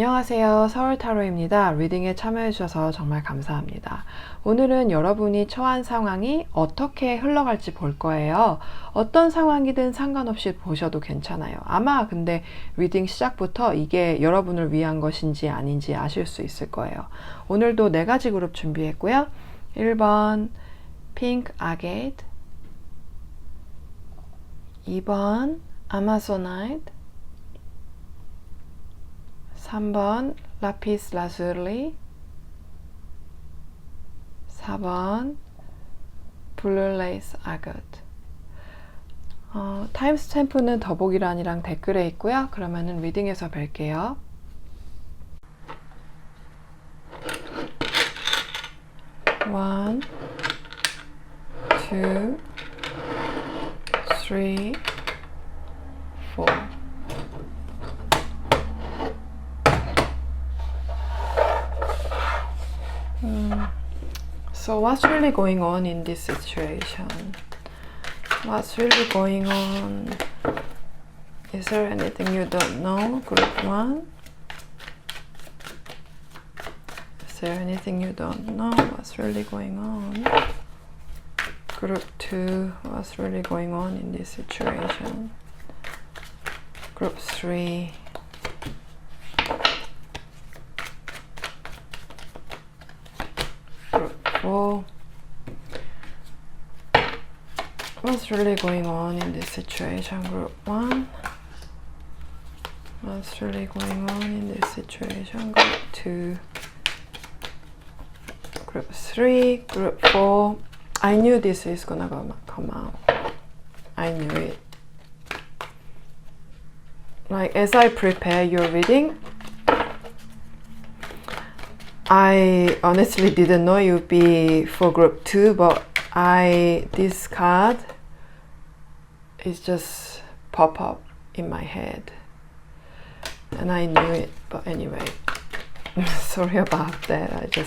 안녕하세요. 서울타로입니다. 리딩에 참여해주셔서 정말 감사합니다. 오늘은 여러분이 처한 상황이 어떻게 흘러갈지 볼 거예요. 어떤 상황이든 상관없이 보셔도 괜찮아요. 아마 근데 리딩 시작부터 이게 여러분을 위한 것인지 아닌지 아실 수 있을 거예요. 오늘도 4가지 그룹 준비했고요. 1번 핑크 아게이트, 2번 아마zo나이트, 3번 라피스 라줄리, 4번 블루 레이스 아것. 타임스탬프는 더보기란이랑 댓글에 있고요. 그러면은 리딩에서 뵐게요. 1, 2, 3, 4. So what's really going on in this situation? What's really going on? Is there anything you don't know? Group 1. Is there anything you don't know? What's really going on? Group 2. What's really going on in this situation? Group 3. What's really going on in this situation? Group 1. What's really going on in this situation? Group 2. Group 3. Group 4. I knew this is gonna come out. I knew it. Like, as I prepare your reading, I honestly didn't know you'd be for group 2, but this card is just pop up in my head and I knew it, but anyway, sorry about that. It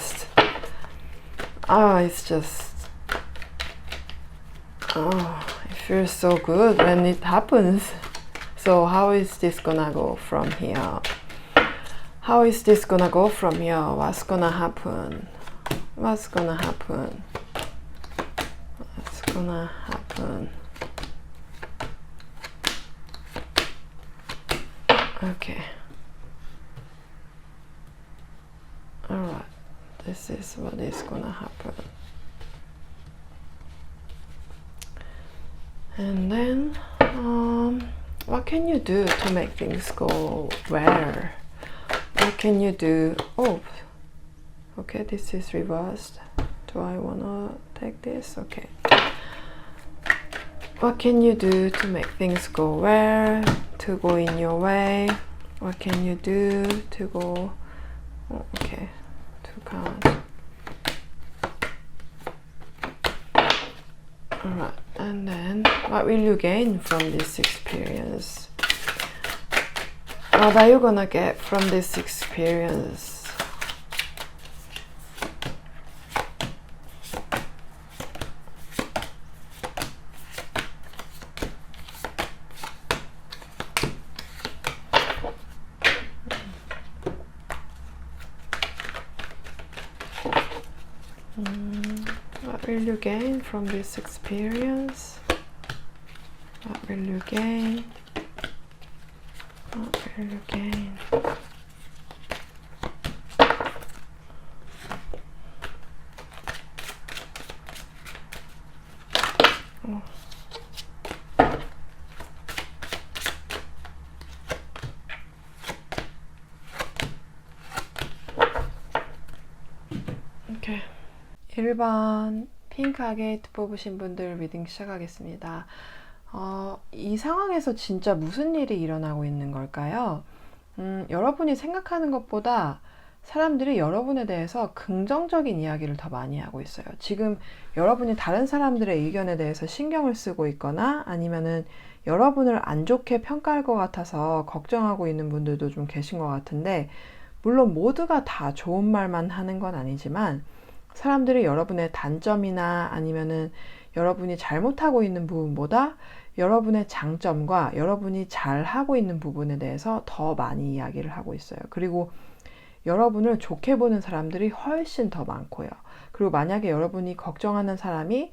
feels so good when it happens. So how is this gonna go from here? How is this gonna go from here? What's gonna happen? What's gonna happen? What's gonna happen? Okay. Alright. This is what is gonna happen. And then, what can you do to make things go well? What can you do? Oh, okay, this is reversed. Do I wanna take this? Okay. What can you do to make things go well, to go in your way? What can you do to go? Oh, okay, 2 cards. Alright, and then what will you gain from this experience? What are you gonna get from this experience? What will you gain from this experience? What will you gain? What will you gain? Oh. Okay. 1번 핑크 아게이트 뽑으신 분들 리딩 시작하겠습니다. 이 상황에서 진짜 무슨 일이 일어나고 있는 걸까요? 여러분이 생각하는 것보다 사람들이 여러분에 대해서 긍정적인 이야기를 더 많이 하고 있어요. 지금 여러분이 다른 사람들의 의견에 대해서 신경을 쓰고 있거나 아니면은 여러분을 안 좋게 평가할 것 같아서 걱정하고 있는 분들도 좀 계신 것 같은데, 물론 모두가 다 좋은 말만 하는 건 아니지만 사람들이 여러분의 단점이나 아니면은 여러분이 잘못하고 있는 부분보다 여러분의 장점과 여러분이 잘 하고 있는 부분에 대해서 더 많이 이야기를 하고 있어요. 그리고 여러분을 좋게 보는 사람들이 훨씬 더 많고요. 그리고 만약에 여러분이 걱정하는 사람이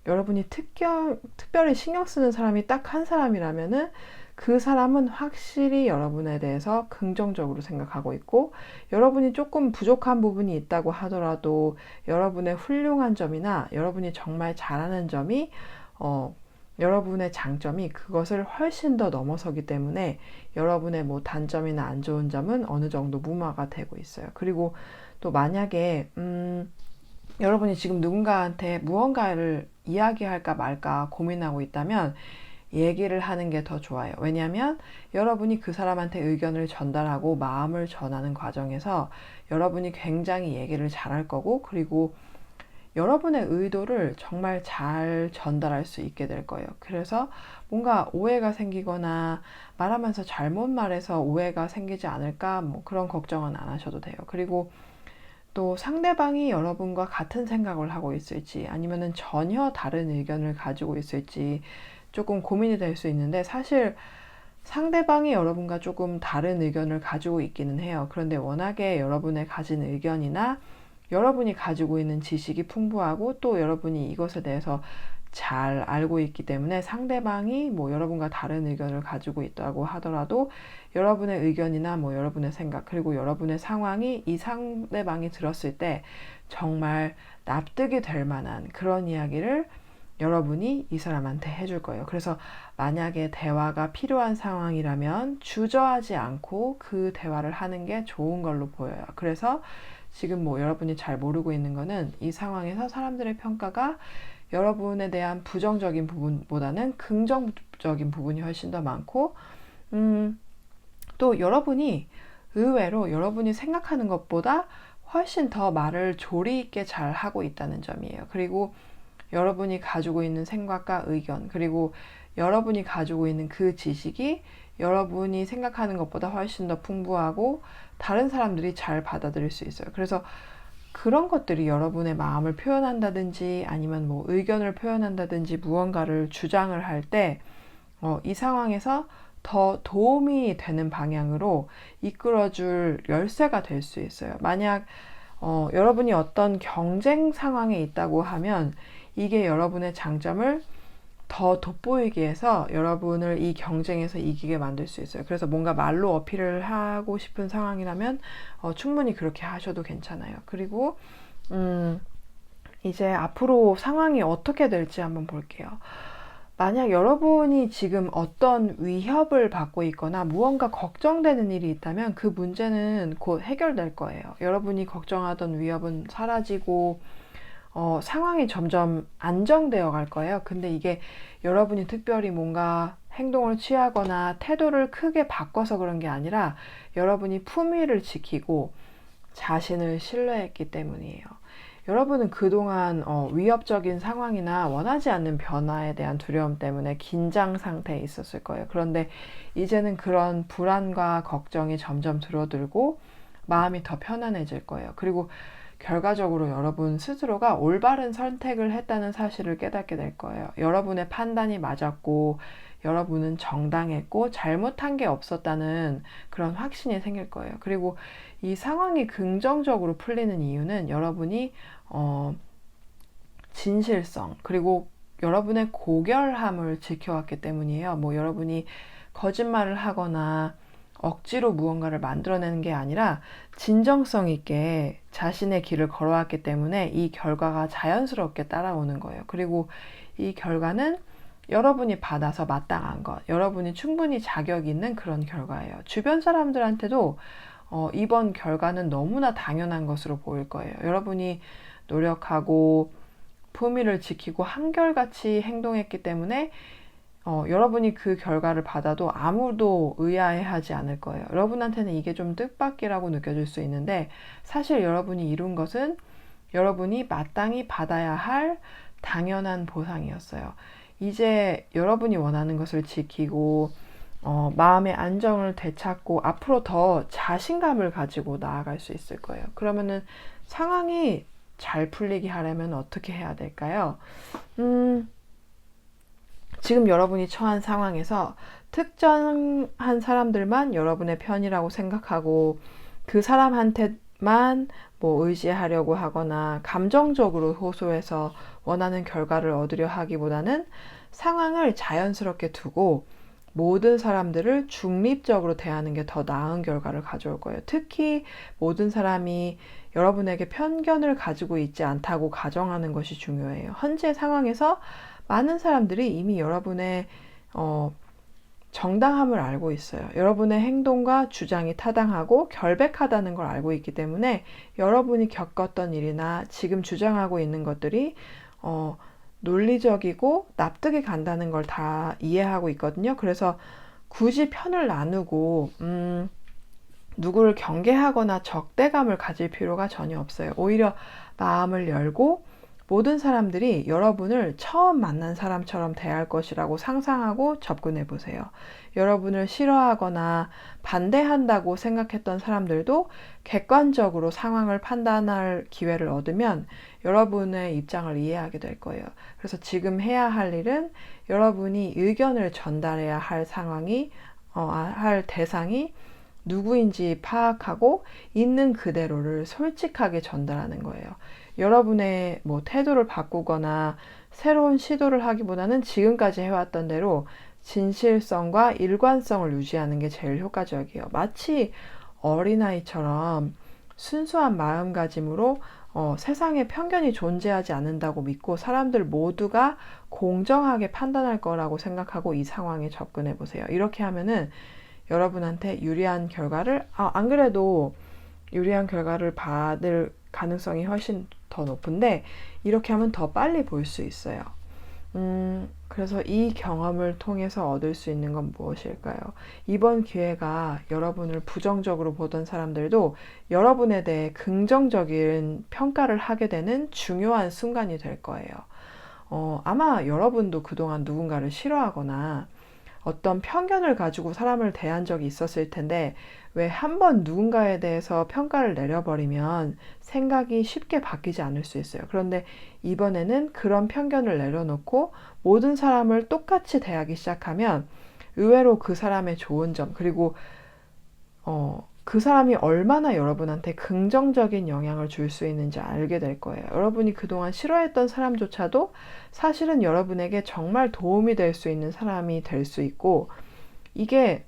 여러분이 특별히 신경 쓰는 사람이 딱 한 사람이라면은 그 사람은 확실히 여러분에 대해서 긍정적으로 생각하고 있고, 여러분이 조금 부족한 부분이 있다고 하더라도 여러분의 훌륭한 점이나 여러분이 정말 잘하는 점이 여러분의 장점이 그것을 훨씬 더 넘어서기 때문에 여러분의 뭐 단점이나 안 좋은 점은 어느 정도 무마가 되고 있어요. 그리고 또 만약에 여러분이 지금 누군가한테 무언가를 이야기할까 말까 고민하고 있다면 얘기를 하는 게 더 좋아요. 왜냐하면 여러분이 그 사람한테 의견을 전달하고 마음을 전하는 과정에서 여러분이 굉장히 얘기를 잘할 거고, 그리고 여러분의 의도를 정말 잘 전달할 수 있게 될 거예요. 그래서 뭔가 오해가 생기거나 말하면서 잘못 말해서 오해가 생기지 않을까, 뭐 그런 걱정은 안 하셔도 돼요. 그리고 또 상대방이 여러분과 같은 생각을 하고 있을지 아니면은 전혀 다른 의견을 가지고 있을지 조금 고민이 될 수 있는데, 사실 상대방이 여러분과 조금 다른 의견을 가지고 있기는 해요. 그런데 워낙에 여러분의 가진 의견이나 여러분이 가지고 있는 지식이 풍부하고 또 여러분이 이것에 대해서 잘 알고 있기 때문에 상대방이 뭐 여러분과 다른 의견을 가지고 있다고 하더라도 여러분의 의견이나 뭐 여러분의 생각 그리고 여러분의 상황이 이 상대방이 들었을 때 정말 납득이 될 만한 그런 이야기를 여러분이 이 사람한테 해줄 거예요. 그래서 만약에 대화가 필요한 상황이라면 주저하지 않고 그 대화를 하는 게 좋은 걸로 보여요. 그래서 지금 뭐 여러분이 잘 모르고 있는 거는 이 상황에서 사람들의 평가가 여러분에 대한 부정적인 부분보다는 긍정적인 부분이 훨씬 더 많고, 또 여러분이 의외로 여러분이 생각하는 것보다 훨씬 더 말을 조리 있게 잘 하고 있다는 점이에요. 그리고 여러분이 가지고 있는 생각과 의견, 그리고 여러분이 가지고 있는 그 지식이 여러분이 생각하는 것보다 훨씬 더 풍부하고 다른 사람들이 잘 받아들일 수 있어요. 그래서 그런 것들이 여러분의 마음을 표현한다든지 아니면 뭐 의견을 표현한다든지 무언가를 주장을 할 때 이 상황에서 더 도움이 되는 방향으로 이끌어줄 열쇠가 될 수 있어요. 만약 여러분이 어떤 경쟁 상황에 있다고 하면 이게 여러분의 장점을 더 돋보이게 해서 여러분을 이 경쟁에서 이기게 만들 수 있어요. 그래서 뭔가 말로 어필을 하고 싶은 상황이라면 충분히 그렇게 하셔도 괜찮아요. 그리고 이제 앞으로 상황이 어떻게 될지 한번 볼게요. 만약 여러분이 지금 어떤 위협을 받고 있거나 무언가 걱정되는 일이 있다면 그 문제는 곧 해결될 거예요. 여러분이 걱정하던 위협은 사라지고 상황이 점점 안정되어 갈 거예요. 근데 이게 여러분이 특별히 뭔가 행동을 취하거나 태도를 크게 바꿔서 그런 게 아니라 여러분이 품위를 지키고 자신을 신뢰했기 때문이에요. 여러분은 그동안 위협적인 상황이나 원하지 않는 변화에 대한 두려움 때문에 긴장 상태에 있었을 거예요. 그런데 이제는 그런 불안과 걱정이 점점 줄어들고 마음이 더 편안해질 거예요. 그리고 결과적으로 여러분 스스로가 올바른 선택을 했다는 사실을 깨닫게 될 거예요. 여러분의 판단이 맞았고 여러분은 정당했고 잘못한 게 없었다는 그런 확신이 생길 거예요. 그리고 이 상황이 긍정적으로 풀리는 이유는 여러분이 진실성 그리고 여러분의 고결함을 지켜왔기 때문이에요. 뭐 여러분이 거짓말을 하거나 억지로 무언가를 만들어내는 게 아니라 진정성 있게 자신의 길을 걸어왔기 때문에 이 결과가 자연스럽게 따라오는 거예요. 그리고 이 결과는 여러분이 받아서 마땅한 것, 여러분이 충분히 자격 있는 그런 결과예요. 주변 사람들한테도 이번 결과는 너무나 당연한 것으로 보일 거예요. 여러분이 노력하고 품위를 지키고 한결같이 행동했기 때문에 여러분이 그 결과를 받아도 아무도 의아해하지 않을 거예요. 여러분한테는 이게 좀 뜻밖이라고 느껴질 수 있는데 사실 여러분이 이룬 것은 여러분이 마땅히 받아야 할 당연한 보상이었어요. 이제 여러분이 원하는 것을 지키고 마음의 안정을 되찾고 앞으로 더 자신감을 가지고 나아갈 수 있을 거예요. 그러면은 상황이 잘 풀리게 하려면 어떻게 해야 될까요? 지금 여러분이 처한 상황에서 특정한 사람들만 여러분의 편이라고 생각하고 그 사람한테만 뭐 의지하려고 하거나 감정적으로 호소해서 원하는 결과를 얻으려 하기보다는 상황을 자연스럽게 두고 모든 사람들을 중립적으로 대하는 게 더 나은 결과를 가져올 거예요. 특히 모든 사람이 여러분에게 편견을 가지고 있지 않다고 가정하는 것이 중요해요. 현재 상황에서 많은 사람들이 이미 여러분의 정당함을 알고 있어요. 여러분의 행동과 주장이 타당하고 결백하다는 걸 알고 있기 때문에 여러분이 겪었던 일이나 지금 주장하고 있는 것들이 논리적이고 납득이 간다는 걸 다 이해하고 있거든요. 그래서 굳이 편을 나누고 누구를 경계하거나 적대감을 가질 필요가 전혀 없어요. 오히려 마음을 열고 모든 사람들이 여러분을 처음 만난 사람처럼 대할 것이라고 상상하고 접근해 보세요. 여러분을 싫어하거나 반대한다고 생각했던 사람들도 객관적으로 상황을 판단할 기회를 얻으면 여러분의 입장을 이해하게 될 거예요. 그래서 지금 해야 할 일은 여러분이 의견을 전달해야 할 할 대상이 누구인지 파악하고 있는 그대로를 솔직하게 전달하는 거예요. 여러분의 뭐 태도를 바꾸거나 새로운 시도를 하기보다는 지금까지 해왔던 대로 진실성과 일관성을 유지하는 게 제일 효과적이에요. 마치 어린아이처럼 순수한 마음가짐으로 세상에 편견이 존재하지 않는다고 믿고 사람들 모두가 공정하게 판단할 거라고 생각하고 이 상황에 접근해 보세요. 이렇게 하면은 여러분한테 유리한 결과를, 안 그래도 유리한 결과를 받을 가능성이 훨씬 더 높은데 이렇게 하면 더 빨리 볼 수 있어요. 그래서 이 경험을 통해서 얻을 수 있는 건 무엇일까요? 이번 기회가 여러분을 부정적으로 보던 사람들도 여러분에 대해 긍정적인 평가를 하게 되는 중요한 순간이 될 거예요. 아마 여러분도 그동안 누군가를 싫어하거나 어떤 편견을 가지고 사람을 대한 적이 있었을 텐데 왜 한 번 누군가에 대해서 평가를 내려버리면 생각이 쉽게 바뀌지 않을 수 있어요. 그런데 이번에는 그런 편견을 내려놓고 모든 사람을 똑같이 대하기 시작하면 의외로 그 사람의 좋은 점 그리고 그 사람이 얼마나 여러분한테 긍정적인 영향을 줄 수 있는지 알게 될 거예요. 여러분이 그동안 싫어했던 사람조차도 사실은 여러분에게 정말 도움이 될 수 있는 사람이 될 수 있고 이게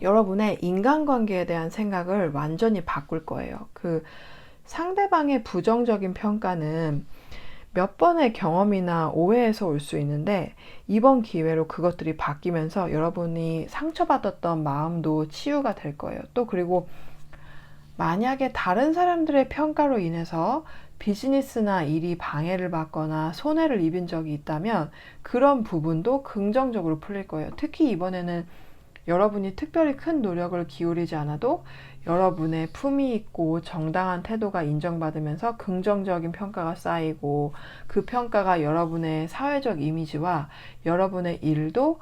여러분의 인간관계에 대한 생각을 완전히 바꿀 거예요. 그 상대방의 부정적인 평가는 몇 번의 경험이나 오해에서 올 수 있는데 이번 기회로 그것들이 바뀌면서 여러분이 상처받았던 마음도 치유가 될 거예요. 또 그리고 만약에 다른 사람들의 평가로 인해서 비즈니스나 일이 방해를 받거나 손해를 입은 적이 있다면 그런 부분도 긍정적으로 풀릴 거예요. 특히 이번에는 여러분이 특별히 큰 노력을 기울이지 않아도 여러분의 품위 있고 정당한 태도가 인정받으면서 긍정적인 평가가 쌓이고 그 평가가 여러분의 사회적 이미지와 여러분의 일도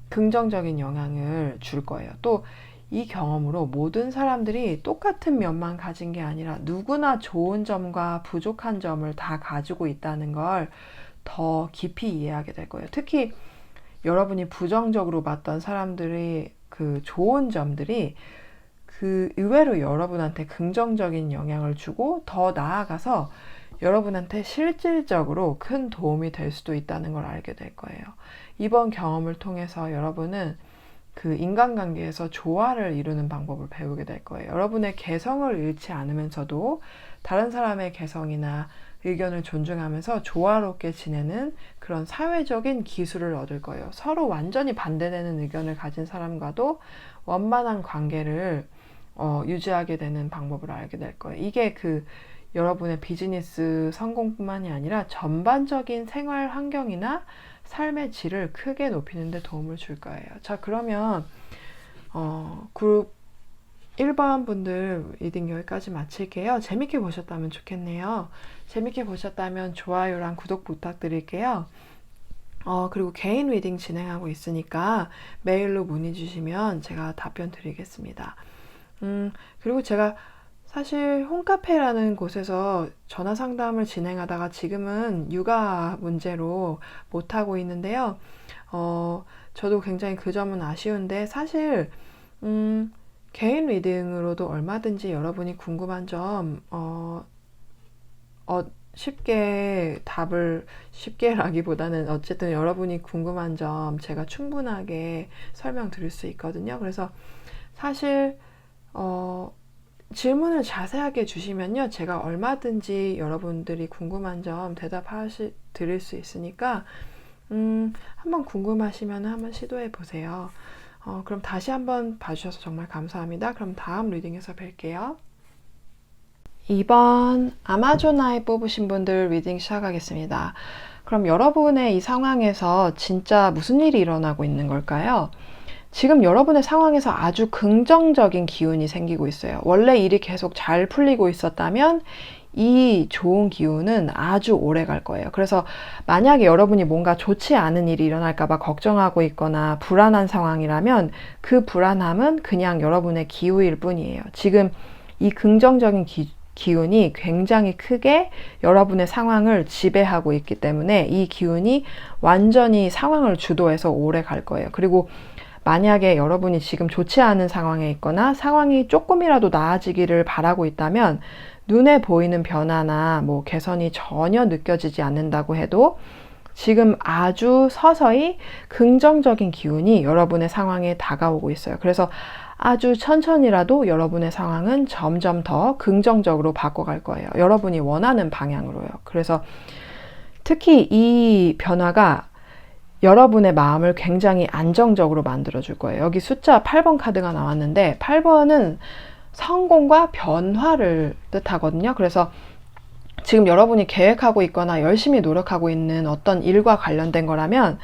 긍정적인 영향을 줄 거예요. 또 이 경험으로 모든 사람들이 똑같은 면만 가진 게 아니라 누구나 좋은 점과 부족한 점을 다 가지고 있다는 걸 더 깊이 이해하게 될 거예요. 특히 여러분이 부정적으로 봤던 사람들의 그 좋은 점들이 그 의외로 여러분한테 긍정적인 영향을 주고 더 나아가서 여러분한테 실질적으로 큰 도움이 될 수도 있다는 걸 알게 될 거예요. 이번 경험을 통해서 여러분은 그 인간관계에서 조화를 이루는 방법을 배우게 될 거예요. 여러분의 개성을 잃지 않으면서도 다른 사람의 개성이나 의견을 존중하면서 조화롭게 지내는 그런 사회적인 기술을 얻을 거예요. 서로 완전히 반대되는 의견을 가진 사람과도 원만한 관계를 유지하게 되는 방법을 알게 될 거예요. 이게 그 여러분의 비즈니스 성공뿐만이 아니라 전반적인 생활 환경이나 삶의 질을 크게 높이는 데 도움을 줄 거예요. 자, 그러면 그룹 1번 분들 리딩 여기까지 마칠게요. 재밌게 보셨다면 좋겠네요. 재밌게 보셨다면 좋아요랑 구독 부탁드릴게요. 그리고 개인 리딩 진행하고 있으니까 메일로 문의 주시면 제가 답변 드리겠습니다. 그리고 제가 사실 홈카페라는 곳에서 전화 상담을 진행하다가 지금은 육아 문제로 못하고 있는데요. 저도 굉장히 그 점은 아쉬운데 사실 개인 리딩으로도 얼마든지 여러분이 궁금한 점 쉽게 답을 쉽게라기보다는 어쨌든 여러분이 궁금한 점 제가 충분하게 설명드릴 수 있거든요. 그래서 사실 질문을 자세하게 주시면요, 제가 얼마든지 여러분들이 궁금한 점 드릴 수 있으니까 한번 궁금하시면 한번 시도해 보세요. 그럼 다시 한번 봐주셔서 정말 감사합니다. 그럼 다음 리딩에서 뵐게요. 2번 아마존아이 뽑으신 분들 리딩 시작하겠습니다. 그럼 여러분의 이 상황에서 진짜 무슨 일이 일어나고 있는 걸까요? 지금 여러분의 상황에서 아주 긍정적인 기운이 생기고 있어요. 원래 일이 계속 잘 풀리고 있었다면 이 좋은 기운은 아주 오래 갈 거예요. 그래서 만약에 여러분이 뭔가 좋지 않은 일이 일어날까봐 걱정하고 있거나 불안한 상황이라면 그 불안함은 그냥 여러분의 기우일 뿐이에요. 지금 이 긍정적인 기운이 굉장히 크게 여러분의 상황을 지배하고 있기 때문에 이 기운이 완전히 상황을 주도해서 오래 갈 거예요. 그리고 만약에 여러분이 지금 좋지 않은 상황에 있거나 상황이 조금이라도 나아지기를 바라고 있다면 눈에 보이는 변화나 뭐 개선이 전혀 느껴지지 않는다고 해도 지금 아주 서서히 긍정적인 기운이 여러분의 상황에 다가오고 있어요. 그래서 아주 천천히라도 여러분의 상황은 점점 더 긍정적으로 바꿔갈 거예요. 여러분이 원하는 방향으로요. 그래서 특히 이 변화가 여러분의 마음을 굉장히 안정적으로 만들어줄 거예요. 여기 숫자 8번 카드가 나왔는데 8번은 성공과 변화를 뜻하거든요. 그래서 지금 여러분이 계획하고 있거나 열심히 노력하고 있는 어떤 일과 관련된 거라면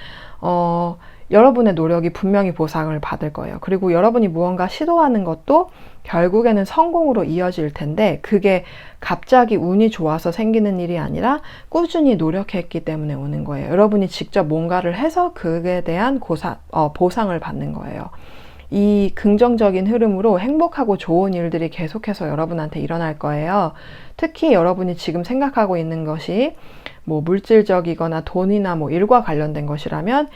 여러분의 노력이 분명히 보상을 받을 거예요. 그리고 여러분이 무언가 시도하는 것도 결국에는 성공으로 이어질 텐데 그게 갑자기 운이 좋아서 생기는 일이 아니라 꾸준히 노력했기 때문에 오는 거예요. 여러분이 직접 뭔가를 해서 그에 대한 보상을 받는 거예요. 이 긍정적인 흐름으로 행복하고 좋은 일들이 계속해서 여러분한테 일어날 거예요. 특히 여러분이 지금 생각하고 있는 것이 뭐 물질적이거나 돈이나 뭐 일과 관련된 것이라면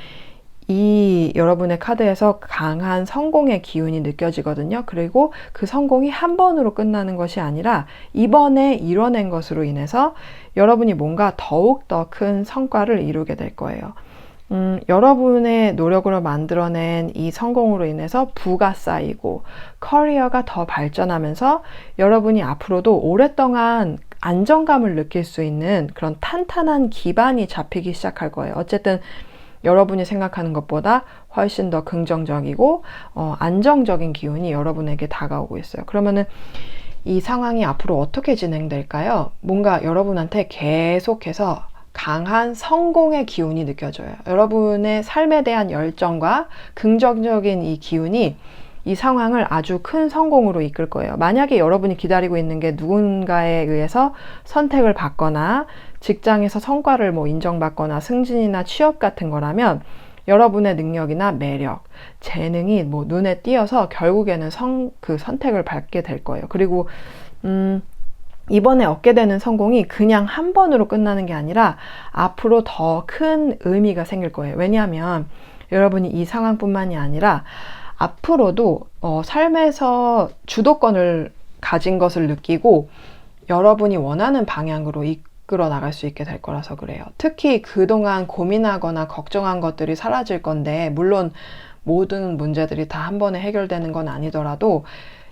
이 여러분의 카드에서 강한 성공의 기운이 느껴지거든요. 그리고 그 성공이 한 번으로 끝나는 것이 아니라 이번에 이뤄낸 것으로 인해서 여러분이 뭔가 더욱더 큰 성과를 이루게 될 거예요. 여러분의 노력으로 만들어낸 이 성공으로 인해서 부가 쌓이고 커리어가 더 발전하면서 여러분이 앞으로도 오랫동안 안정감을 느낄 수 있는 그런 탄탄한 기반이 잡히기 시작할 거예요. 어쨌든 여러분이 생각하는 것보다 훨씬 더 긍정적이고 안정적인 기운이 여러분에게 다가오고 있어요. 그러면은 이 상황이 앞으로 어떻게 진행될까요? 뭔가 여러분한테 계속해서 강한 성공의 기운이 느껴져요. 여러분의 삶에 대한 열정과 긍정적인 이 기운이 이 상황을 아주 큰 성공으로 이끌 거예요. 만약에 여러분이 기다리고 있는 게 누군가에 의해서 선택을 받거나 직장에서 성과를 뭐 인정받거나 승진이나 취업 같은 거라면 여러분의 능력이나 매력, 재능이 뭐 눈에 띄어서 결국에는 그 선택을 받게 될 거예요. 그리고 이번에 얻게 되는 성공이 그냥 한 번으로 끝나는 게 아니라 앞으로 더 큰 의미가 생길 거예요. 왜냐하면 여러분이 이 상황뿐만이 아니라 앞으로도 삶에서 주도권을 가진 것을 느끼고 여러분이 원하는 방향으로 이끌어 나갈 수 있게 될 거라서 그래요. 특히 그동안 고민하거나 걱정한 것들이 사라질 건데 물론 모든 문제들이 다 한 번에 해결되는 건 아니더라도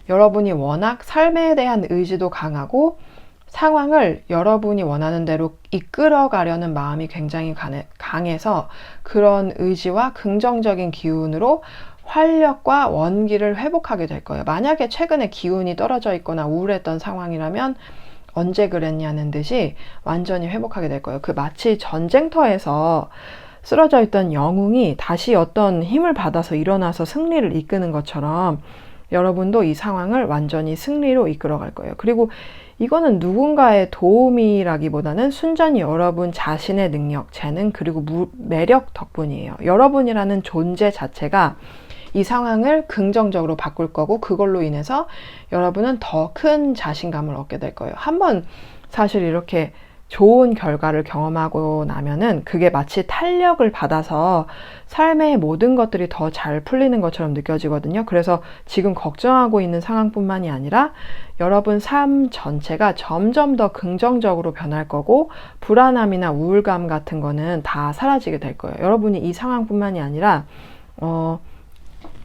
여러분이 워낙 삶에 대한 의지도 강하고 상황을 여러분이 원하는 대로 이끌어 가려는 마음이 굉장히 강해서 그런 의지와 긍정적인 기운으로 활력과 원기를 회복하게 될 거예요. 만약에 최근에 기운이 떨어져 있거나 우울했던 상황이라면 언제 그랬냐는 듯이 완전히 회복하게 될 거예요. 그 마치 전쟁터에서 쓰러져 있던 영웅이 다시 어떤 힘을 받아서 일어나서 승리를 이끄는 것처럼 여러분도 이 상황을 완전히 승리로 이끌어갈 거예요. 그리고 이거는 누군가의 도움이라기보다는 순전히 여러분 자신의 능력, 재능, 그리고 매력 덕분이에요. 여러분이라는 존재 자체가 이 상황을 긍정적으로 바꿀 거고, 그걸로 인해서 여러분은 더 큰 자신감을 얻게 될 거예요. 한번 사실 이렇게 좋은 결과를 경험하고 나면은 그게 마치 탄력을 받아서 삶의 모든 것들이 더 잘 풀리는 것처럼 느껴지거든요. 그래서 지금 걱정하고 있는 상황뿐만이 아니라 여러분 삶 전체가 점점 더 긍정적으로 변할 거고, 불안함이나 우울감 같은 거는 다 사라지게 될 거예요. 여러분이 이 상황뿐만이 아니라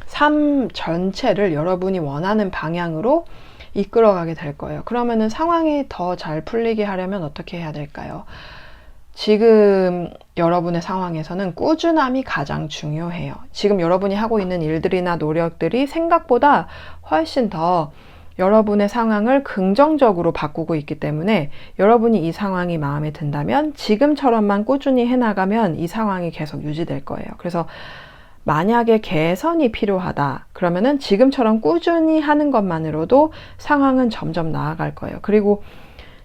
삶 전체를 여러분이 원하는 방향으로 이끌어가게 될 거예요. 그러면은 상황이 더 잘 풀리게 하려면 어떻게 해야 될까요? 지금 여러분의 상황에서는 꾸준함이 가장 중요해요. 지금 여러분이 하고 있는 일들이나 노력들이 생각보다 훨씬 더 여러분의 상황을 긍정적으로 바꾸고 있기 때문에, 여러분이 이 상황이 마음에 든다면 지금처럼만 꾸준히 해나가면 이 상황이 계속 유지될 거예요. 그래서 만약에 개선이 필요하다 그러면은 지금처럼 꾸준히 하는 것만으로도 상황은 점점 나아갈 거예요. 그리고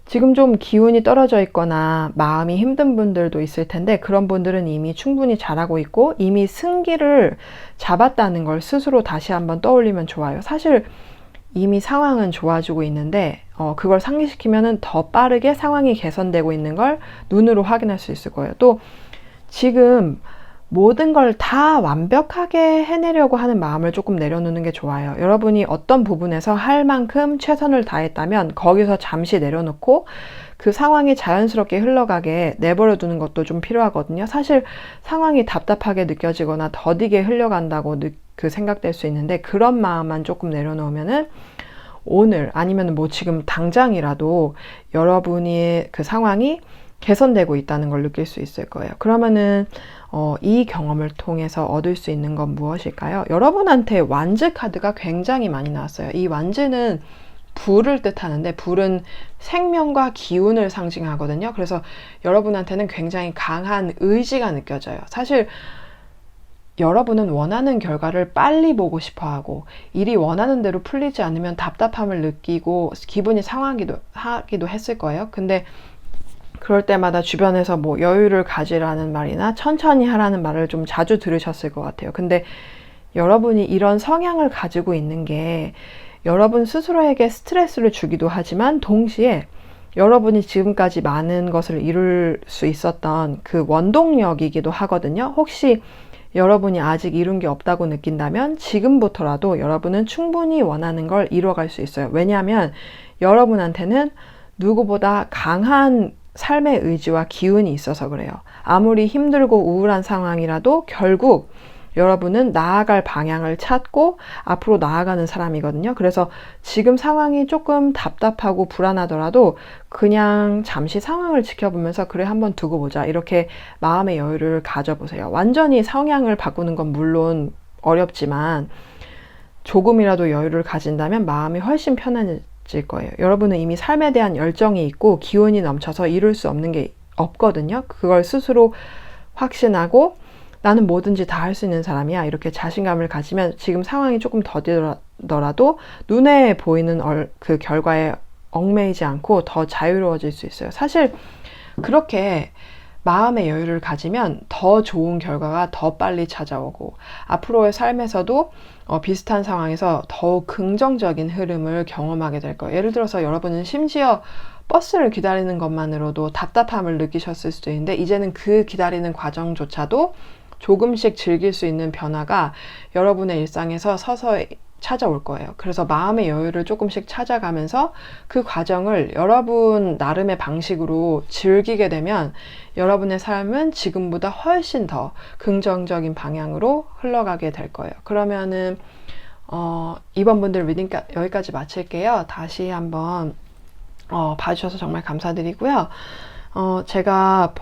지금 좀 기운이 떨어져 있거나 마음이 힘든 분들도 있을 텐데, 그런 분들은 이미 충분히 잘하고 있고 이미 승기를 잡았다는 걸 스스로 다시 한번 떠올리면 좋아요. 사실 이미 상황은 좋아지고 있는데 그걸 상기시키면은 더 빠르게 상황이 개선되고 있는 걸 눈으로 확인할 수 있을 거예요. 또 지금 모든 걸 다 완벽하게 해내려고 하는 마음을 조금 내려놓는 게 좋아요. 여러분이 어떤 부분에서 할 만큼 최선을 다했다면 거기서 잠시 내려놓고 그 상황이 자연스럽게 흘러가게 내버려 두는 것도 좀 필요하거든요. 사실 상황이 답답하게 느껴지거나 더디게 흘러간다고 생각될 수 있는데, 그런 마음만 조금 내려놓으면은 오늘 아니면 뭐 지금 당장이라도 여러분이 그 상황이 개선되고 있다는 걸 느낄 수 있을 거예요. 그러면은 이 경험을 통해서 얻을 수 있는 건 무엇일까요? 여러분한테 완즈 카드가 굉장히 많이 나왔어요. 이 완즈는 불을 뜻하는데, 불은 생명과 기운을 상징하거든요. 그래서 여러분한테는 굉장히 강한 의지가 느껴져요. 사실 여러분은 원하는 결과를 빨리 보고 싶어 하고, 일이 원하는 대로 풀리지 않으면 답답함을 느끼고 기분이 상하기도 했을 거예요. 근데 그럴 때마다 주변에서 뭐 여유를 가지라는 말이나 천천히 하라는 말을 좀 자주 들으셨을 것 같아요. 근데 여러분이 이런 성향을 가지고 있는 게 여러분 스스로에게 스트레스를 주기도 하지만, 동시에 여러분이 지금까지 많은 것을 이룰 수 있었던 그 원동력이기도 하거든요. 혹시 여러분이 아직 이룬 게 없다고 느낀다면 지금부터라도 여러분은 충분히 원하는 걸 이뤄갈 수 있어요. 왜냐하면 여러분한테는 누구보다 강한 삶의 의지와 기운이 있어서 그래요. 아무리 힘들고 우울한 상황이라도 결국 여러분은 나아갈 방향을 찾고 앞으로 나아가는 사람이거든요. 그래서 지금 상황이 조금 답답하고 불안하더라도 그냥 잠시 상황을 지켜보면서 그래 한번 두고 보자, 이렇게 마음의 여유를 가져보세요. 완전히 성향을 바꾸는 건 물론 어렵지만 조금이라도 여유를 가진다면 마음이 훨씬 편안해질 거예요. 여러분은 이미 삶에 대한 열정이 있고 기운이 넘쳐서 이룰 수 없는 게 없거든요. 그걸 스스로 확신하고 나는 뭐든지 다 할 수 있는 사람이야, 이렇게 자신감을 가지면 지금 상황이 조금 더디더라도 눈에 보이는 그 결과에 얽매이지 않고 더 자유로워질 수 있어요. 사실 그렇게 마음의 여유를 가지면 더 좋은 결과가 더 빨리 찾아오고, 앞으로의 삶에서도 비슷한 상황에서 더욱 긍정적인 흐름을 경험하게 될 거예요. 예를 들어서 여러분은 심지어 버스를 기다리는 것만으로도 답답함을 느끼셨을 수도 있는데, 이제는 그 기다리는 과정조차도 조금씩 즐길 수 있는 변화가 여러분의 일상에서 서서히 찾아올 거예요. 그래서 마음의 여유를 조금씩 찾아가면서 그 과정을 여러분 나름의 방식으로 즐기게 되면 여러분의 삶은 지금보다 훨씬 더 긍정적인 방향으로 흘러가게 될 거예요. 그러면은 이번 분들 리딩 여기까지 마칠게요. 다시 한번 봐주셔서 정말 감사드리고요. 제가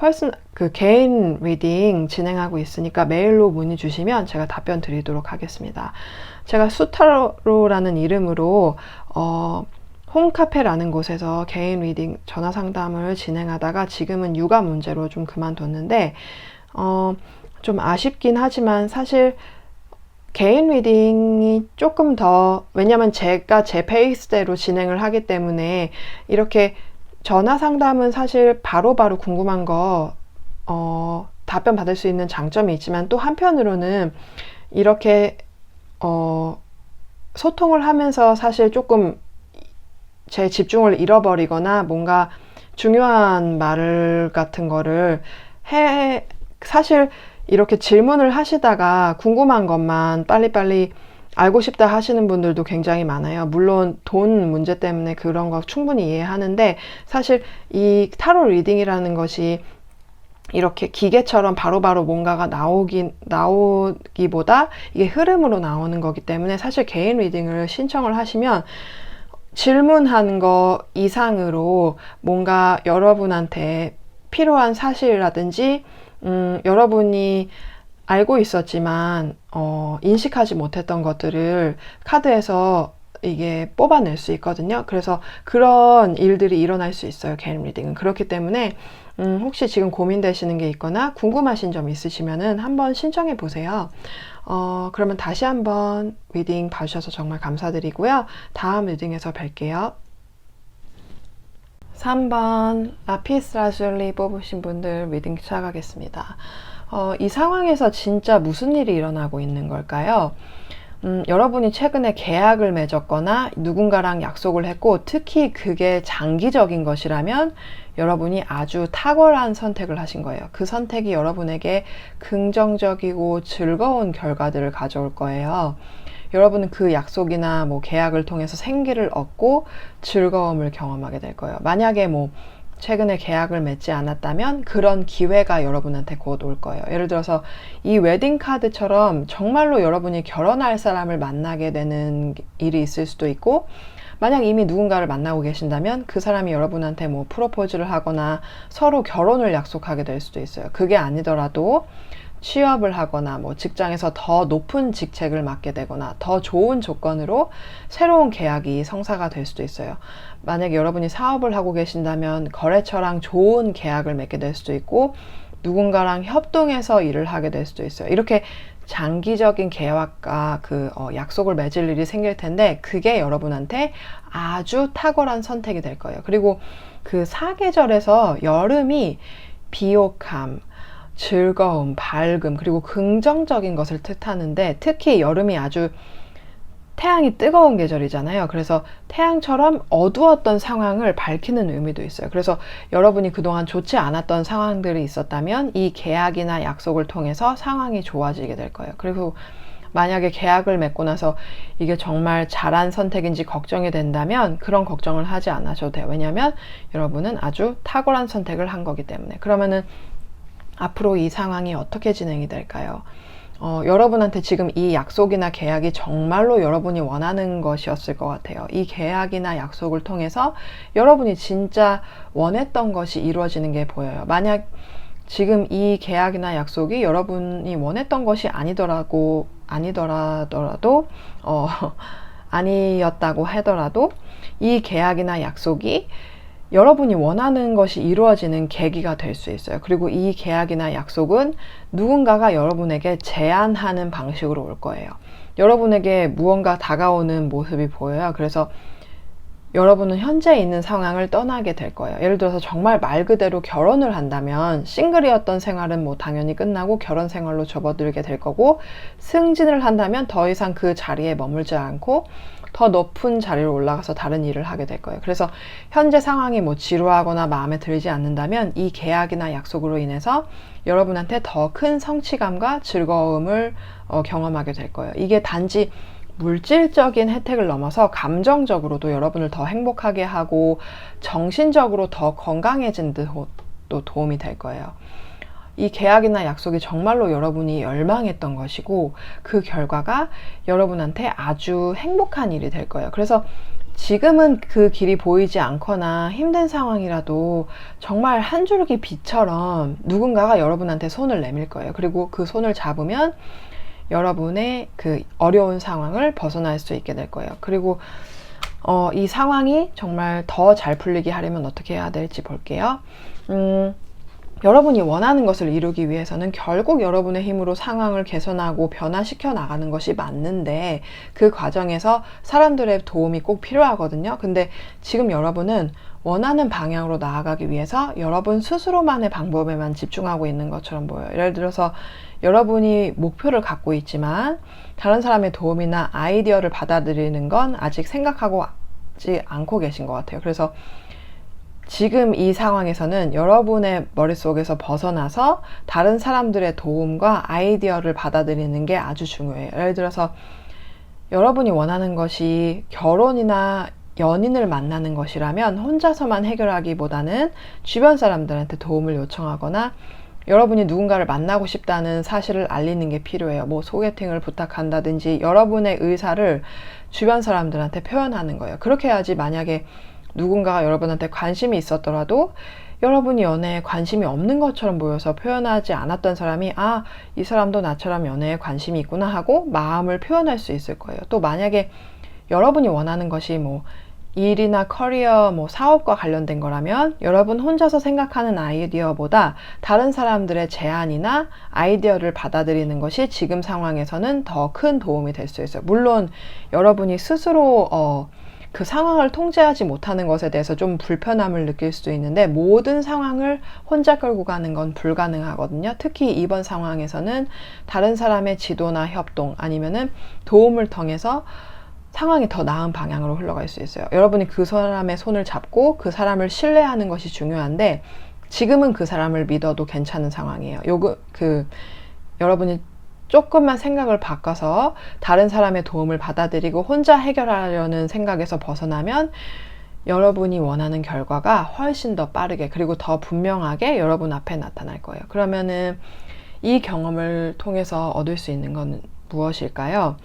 개인 리딩 진행하고 있으니까 메일로 문의 주시면 제가 답변 드리도록 하겠습니다. 제가 수타로라는 이름으로 홈카페라는 곳에서 개인 리딩 전화 상담을 진행하다가 지금은 육아 문제로 좀 그만뒀는데, 좀 아쉽긴 하지만 사실 개인 리딩이 조금 더, 왜냐면 제가 제 페이스대로 진행을 하기 때문에 이렇게 전화 상담은 사실 바로바로 궁금한 거 답변 받을 수 있는 장점이 있지만, 또 한편으로는 이렇게 소통을 하면서 사실 조금 제 집중을 잃어버리거나 뭔가 중요한 말 같은 거를 사실 이렇게 질문을 하시다가 궁금한 것만 빨리빨리 알고 싶다 하시는 분들도 굉장히 많아요. 물론 돈 문제 때문에 그런 거 충분히 이해하는데, 사실 이 타로 리딩이라는 것이 이렇게 기계처럼 바로바로 뭔가가 나오기보다 이게 흐름으로 나오는 거기 때문에, 사실 개인 리딩을 신청을 하시면 질문한 거 이상으로 뭔가 여러분한테 필요한 사실이라든지 여러분이 알고 있었지만 인식하지 못했던 것들을 카드에서 이게 뽑아낼 수 있거든요. 그래서 그런 일들이 일어날 수 있어요, 개인 리딩은. 그렇기 때문에 혹시 지금 고민되시는 게 있거나 궁금하신 점 있으시면은 한번 신청해 보세요. 그러면 다시 한번 리딩 봐주셔서 정말 감사드리고요. 다음 리딩에서 뵐게요. 3번 라피스 라줄리 뽑으신 분들 리딩 시작하겠습니다. 이 상황에서 진짜 무슨 일이 일어나고 있는 걸까요? 여러분이 최근에 계약을 맺었거나 누군가랑 약속을 했고, 특히 그게 장기적인 것이라면 여러분이 아주 탁월한 선택을 하신 거예요. 그 선택이 여러분에게 긍정적이고 즐거운 결과들을 가져올 거예요. 여러분은 그 약속이나 뭐 계약을 통해서 생기를 얻고 즐거움을 경험하게 될 거예요. 만약에 뭐 최근에 계약을 맺지 않았다면 그런 기회가 여러분한테 곧 올 거예요. 예를 들어서 이 웨딩 카드처럼 정말로 여러분이 결혼할 사람을 만나게 되는 일이 있을 수도 있고, 만약 이미 누군가를 만나고 계신다면 그 사람이 여러분한테 뭐 프로포즈를 하거나 서로 결혼을 약속하게 될 수도 있어요. 그게 아니더라도 취업을 하거나 뭐 직장에서 더 높은 직책을 맡게 되거나 더 좋은 조건으로 새로운 계약이 성사가 될 수도 있어요. 만약에 여러분이 사업을 하고 계신다면 거래처랑 좋은 계약을 맺게 될 수도 있고, 누군가랑 협동해서 일을 하게 될 수도 있어요. 이렇게 장기적인 계약과 약속을 맺을 일이 생길 텐데, 그게 여러분한테 아주 탁월한 선택이 될 거예요. 그리고 그 사계절에서 여름이 비옥함, 즐거움, 밝음, 그리고 긍정적인 것을 뜻하는데, 특히 여름이 아주 태양이 뜨거운 계절이잖아요. 그래서 태양처럼 어두웠던 상황을 밝히는 의미도 있어요. 그래서 여러분이 그동안 좋지 않았던 상황들이 있었다면 이 계약이나 약속을 통해서 상황이 좋아지게 될 거예요. 그리고 만약에 계약을 맺고 나서 이게 정말 잘한 선택인지 걱정이 된다면 그런 걱정을 하지 않으셔도 돼요. 왜냐하면 여러분은 아주 탁월한 선택을 한 거기 때문에. 그러면은 앞으로 이 상황이 어떻게 진행이 될까요? 여러분한테 지금 이 약속이나 계약이 정말로 여러분이 원하는 것이었을 것 같아요. 이 계약이나 약속을 통해서 여러분이 진짜 원했던 것이 이루어지는 게 보여요. 만약 지금 이 계약이나 약속이 여러분이 원했던 것이 아니더라도 아니었다고 하더라도 이 계약이나 약속이 여러분이 원하는 것이 이루어지는 계기가 될 수 있어요. 그리고 이 계약이나 약속은 누군가가 여러분에게 제안하는 방식으로 올 거예요. 여러분에게 무언가 다가오는 모습이 보여요. 그래서 여러분은 현재 있는 상황을 떠나게 될 거예요. 예를 들어서 정말 말 그대로 결혼을 한다면 싱글이었던 생활은 뭐 당연히 끝나고 결혼 생활로 접어들게 될 거고, 승진을 한다면 더 이상 그 자리에 머물지 않고 더 높은 자리로 올라가서 다른 일을 하게 될 거예요. 그래서 현재 상황이 뭐 지루하거나 마음에 들지 않는다면 이 계약이나 약속으로 인해서 여러분한테 더 큰 성취감과 즐거움을 경험하게 될 거예요. 이게 단지 물질적인 혜택을 넘어서 감정적으로도 여러분을 더 행복하게 하고 정신적으로 더 건강해진 데도 도움이 될 거예요. 이 계약이나 약속이 정말로 여러분이 열망했던 것이고, 그 결과가 여러분한테 아주 행복한 일이 될 거예요. 그래서 지금은 그 길이 보이지 않거나 힘든 상황이라도 정말 한 줄기 빛처럼 누군가가 여러분한테 손을 내밀 거예요. 그리고 그 손을 잡으면 여러분의 그 어려운 상황을 벗어날 수 있게 될 거예요. 그리고 이 상황이 정말 더 잘 풀리게 하려면 어떻게 해야 될지 볼게요. 여러분이 원하는 것을 이루기 위해서는 결국 여러분의 힘으로 상황을 개선하고 변화시켜 나가는 것이 맞는데, 그 과정에서 사람들의 도움이 꼭 필요하거든요. 근데 지금 여러분은 원하는 방향으로 나아가기 위해서 여러분 스스로만의 방법에만 집중하고 있는 것처럼 보여요. 예를 들어서 여러분이 목표를 갖고 있지만 다른 사람의 도움이나 아이디어를 받아들이는 건 아직 생각하고 않고 계신 것 같아요. 그래서 지금 이 상황에서는 여러분의 머릿속에서 벗어나서 다른 사람들의 도움과 아이디어를 받아들이는 게 아주 중요해요. 예를 들어서 여러분이 원하는 것이 결혼이나 연인을 만나는 것이라면 혼자서만 해결하기보다는 주변 사람들한테 도움을 요청하거나 여러분이 누군가를 만나고 싶다는 사실을 알리는 게 필요해요. 뭐 소개팅을 부탁한다든지 여러분의 의사를 주변 사람들한테 표현하는 거예요. 그렇게 해야지 만약에 누군가가 여러분한테 관심이 있었더라도 여러분이 연애에 관심이 없는 것처럼 보여서 표현하지 않았던 사람이 아, 이 사람도 나처럼 연애에 관심이 있구나 하고 마음을 표현할 수 있을 거예요. 또 만약에 여러분이 원하는 것이 뭐 일이나 커리어, 뭐 사업과 관련된 거라면 여러분 혼자서 생각하는 아이디어보다 다른 사람들의 제안이나 아이디어를 받아들이는 것이 지금 상황에서는 더 큰 도움이 될 수 있어요. 물론 여러분이 스스로 그 상황을 통제하지 못하는 것에 대해서 좀 불편함을 느낄 수도 있는데 모든 상황을 혼자 끌고 가는 건 불가능하거든요. 특히 이번 상황에서는 다른 사람의 지도나 협동 아니면은 도움을 통해서 상황이 더 나은 방향으로 흘러갈 수 있어요. 여러분이 그 사람의 손을 잡고 그 사람을 신뢰하는 것이 중요한데 지금은 그 사람을 믿어도 괜찮은 상황이에요. 여러분이 조금만 생각을 바꿔서 다른 사람의 도움을 받아들이고 혼자 해결하려는 생각에서 벗어나면 여러분이 원하는 결과가 훨씬 더 빠르게 그리고 더 분명하게 여러분 앞에 나타날 거예요. 그러면은 이 경험을 통해서 얻을 수 있는 건 무엇일까요?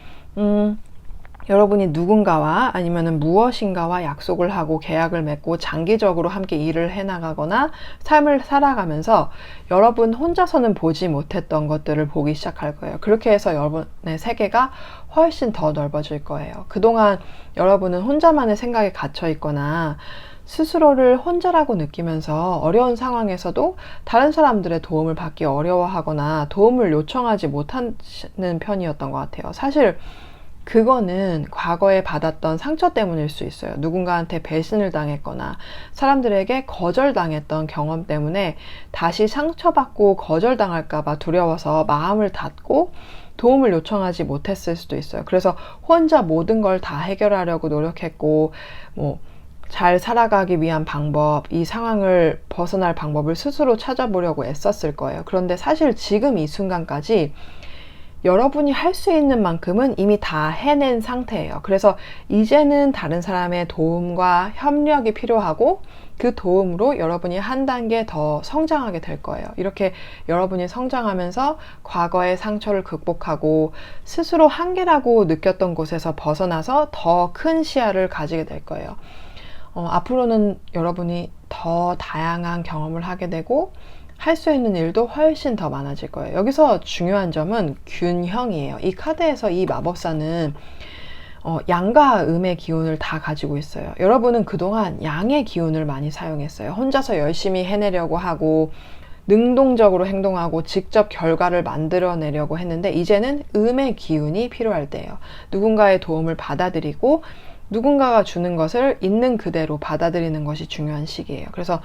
여러분이 누군가와 아니면은 무엇인가와 약속을 하고 계약을 맺고 장기적으로 함께 일을 해나가거나 삶을 살아가면서 여러분 혼자서는 보지 못했던 것들을 보기 시작할 거예요. 그렇게 해서 여러분의 세계가 훨씬 더 넓어질 거예요. 그동안 여러분은 혼자만의 생각에 gat혀 있거나 스스로를 혼자라고 느끼면서 어려운 상황에서도 다른 사람들의 도움을 받기 어려워하거나 도움을 요청하지 못하는 편이었던 것 같아요. 사실 그거는 과거에 받았던 상처 때문일 수 있어요. 누군가한테 배신을 당했거나 사람들에게 거절당했던 경험 때문에 다시 상처받고 거절당할까봐 두려워서 마음을 닫고 도움을 요청하지 못했을 수도 있어요. 그래서 혼자 모든 걸 다 해결하려고 노력했고 잘 살아가기 위한 방법, 이 상황을 벗어날 방법을 스스로 찾아보려고 애썼을 거예요. 그런데 사실 지금 이 순간까지 여러분이 할 수 있는 만큼은 이미 다 해낸 상태예요. 그래서 이제는 다른 사람의 도움과 협력이 필요하고 그 도움으로 여러분이 한 단계 더 성장하게 될 거예요. 이렇게 여러분이 성장하면서 과거의 상처를 극복하고 스스로 한계라고 느꼈던 곳에서 벗어나서 더 큰 시야를 가지게 될 거예요. 앞으로는 여러분이 더 다양한 경험을 하게 되고 할 수 있는 일도 훨씬 더 많아질 거예요. 여기서 중요한 점은 균형이에요. 이 카드에서 이 마법사는 양과 음의 기운을 다 가지고 있어요. 여러분은 그동안 양의 기운을 많이 사용했어요. 혼자서 열심히 해내려고 하고 능동적으로 행동하고 직접 결과를 만들어내려고 했는데 이제는 음의 기운이 필요할 때예요. 누군가의 도움을 받아들이고 누군가가 주는 것을 있는 그대로 받아들이는 것이 중요한 시기예요. 그래서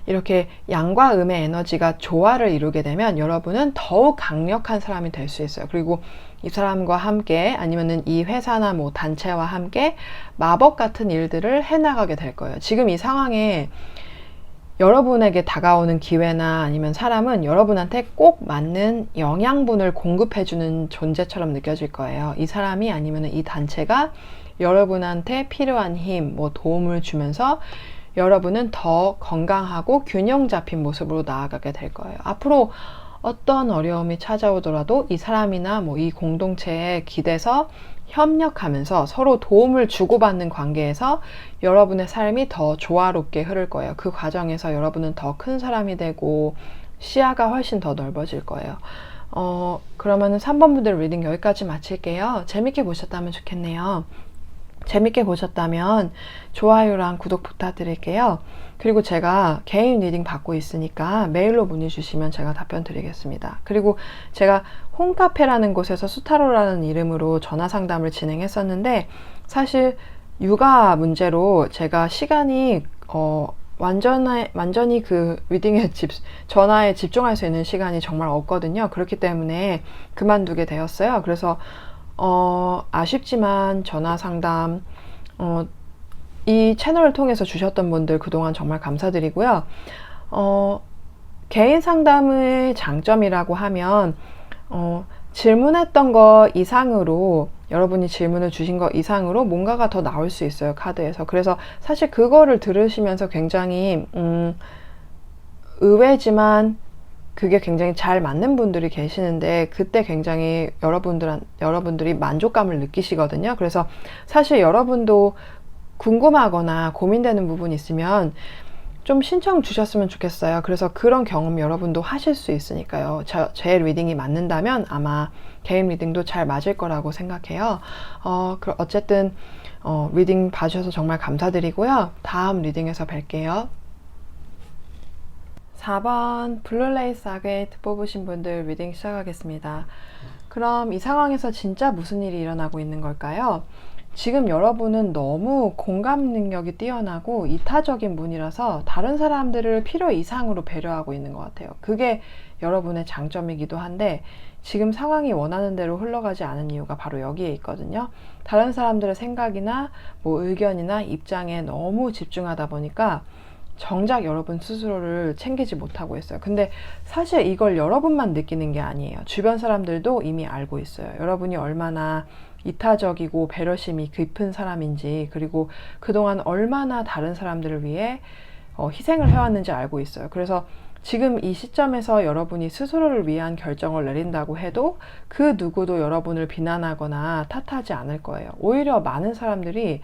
이렇게 양과 음의 에너지가 조화를 이루게 되면 여러분은 더욱 강력한 사람이 될 수 있어요. 그리고 이 사람과 함께 아니면은 이 회사나 뭐 단체와 함께 마법 같은 일들을 해나가게 될 거예요. 지금 이 상황에 여러분에게 다가오는 기회나 아니면 사람은 여러분한테 꼭 맞는 영양분을 공급해주는 존재처럼 느껴질 거예요. 이 사람이 아니면 이 단체가 여러분한테 필요한 힘, 뭐 도움을 주면서 여러분은 더 건강하고 균형 잡힌 모습으로 나아가게 될 거예요. 앞으로 어떤 어려움이 찾아오더라도 이 사람이나 뭐 이 공동체에 기대서 협력하면서 서로 도움을 주고받는 관계에서 여러분의 삶이 더 조화롭게 흐를 거예요. 그 과정에서 여러분은 더 큰 사람이 되고 시야가 훨씬 더 넓어질 거예요. 그러면은 3번 분들 리딩 여기까지 마칠게요. 재밌게 보셨다면 좋겠네요. 재밌게 보셨다면 좋아요랑 구독 부탁드릴게요. 그리고 제가 개인 리딩 받고 있으니까 메일로 문의 주시면 제가 답변 드리겠습니다. 그리고 제가 홈카페라는 곳에서 수타로라는 이름으로 전화 상담을 진행했었는데, 사실 육아 문제로 제가 시간이 완전히 그 리딩에 전화에 집중할 수 있는 시간이 정말 없거든요. 그렇기 때문에 그만두게 되었어요. 그래서 아쉽지만 전화 상담 이 채널을 통해서 주셨던 분들 그동안 정말 감사드리고요. 개인 상담의 장점이라고 하면 질문했던 거 이상으로, 여러분이 질문을 주신 거 이상으로 뭔가가 더 나올 수 있어요, 카드에서. 그래서 사실 그거를 들으시면서 굉장히 의외지만 그게 굉장히 잘 맞는 분들이 계시는데, 그때 굉장히 여러분들이 만족감을 느끼시거든요. 그래서 사실 여러분도 궁금하거나 고민되는 부분이 있으면 좀 신청 주셨으면 좋겠어요. 그래서 그런 경험 여러분도 하실 수 있으니까요. 제 리딩이 맞는다면 아마 개인 리딩도 잘 맞을 거라고 생각해요. 어쨌든 리딩 봐주셔서 정말 감사드리고요. 다음 리딩에서 뵐게요. 4번 블루레이스 아게이트 뽑으신 분들 리딩 시작하겠습니다. 그럼 이 상황에서 진짜 무슨 일이 일어나고 있는 걸까요? 지금 여러분은 너무 공감 능력이 뛰어나고 이타적인 분이라서 다른 사람들을 필요 이상으로 배려하고 있는 것 같아요. 그게 여러분의 장점이기도 한데, 지금 상황이 원하는 대로 흘러가지 않은 이유가 바로 여기에 있거든요. 다른 사람들의 생각이나 의견이나 입장에 너무 집중하다 보니까 정작 여러분 스스로를 챙기지 못하고 있어요. 근데 사실 이걸 여러분만 느끼는 게 아니에요. 주변 사람들도 이미 알고 있어요. 여러분이 얼마나 이타적이고 배려심이 깊은 사람인지, 그리고 그동안 얼마나 다른 사람들을 위해 희생을 해왔는지 알고 있어요. 그래서 지금 이 시점에서 여러분이 스스로를 위한 결정을 내린다고 해도 그 누구도 여러분을 비난하거나 탓하지 않을 거예요. 오히려 많은 사람들이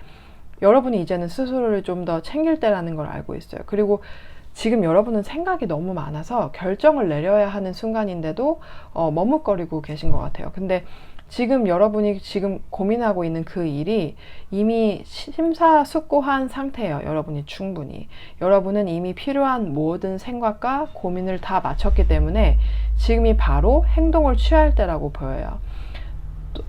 여러분이 이제는 스스로를 좀 더 챙길 때라는 걸 알고 있어요. 그리고 지금 여러분은 생각이 너무 많아서 결정을 내려야 하는 순간인데도 머뭇거리고 계신 것 같아요. 근데 지금 여러분이 지금 고민하고 있는 그 일이 이미 심사숙고한 상태예요. 여러분이 충분히. 여러분은 이미 필요한 모든 생각과 고민을 다 마쳤기 때문에 지금이 바로 행동을 취할 때라고 보여요.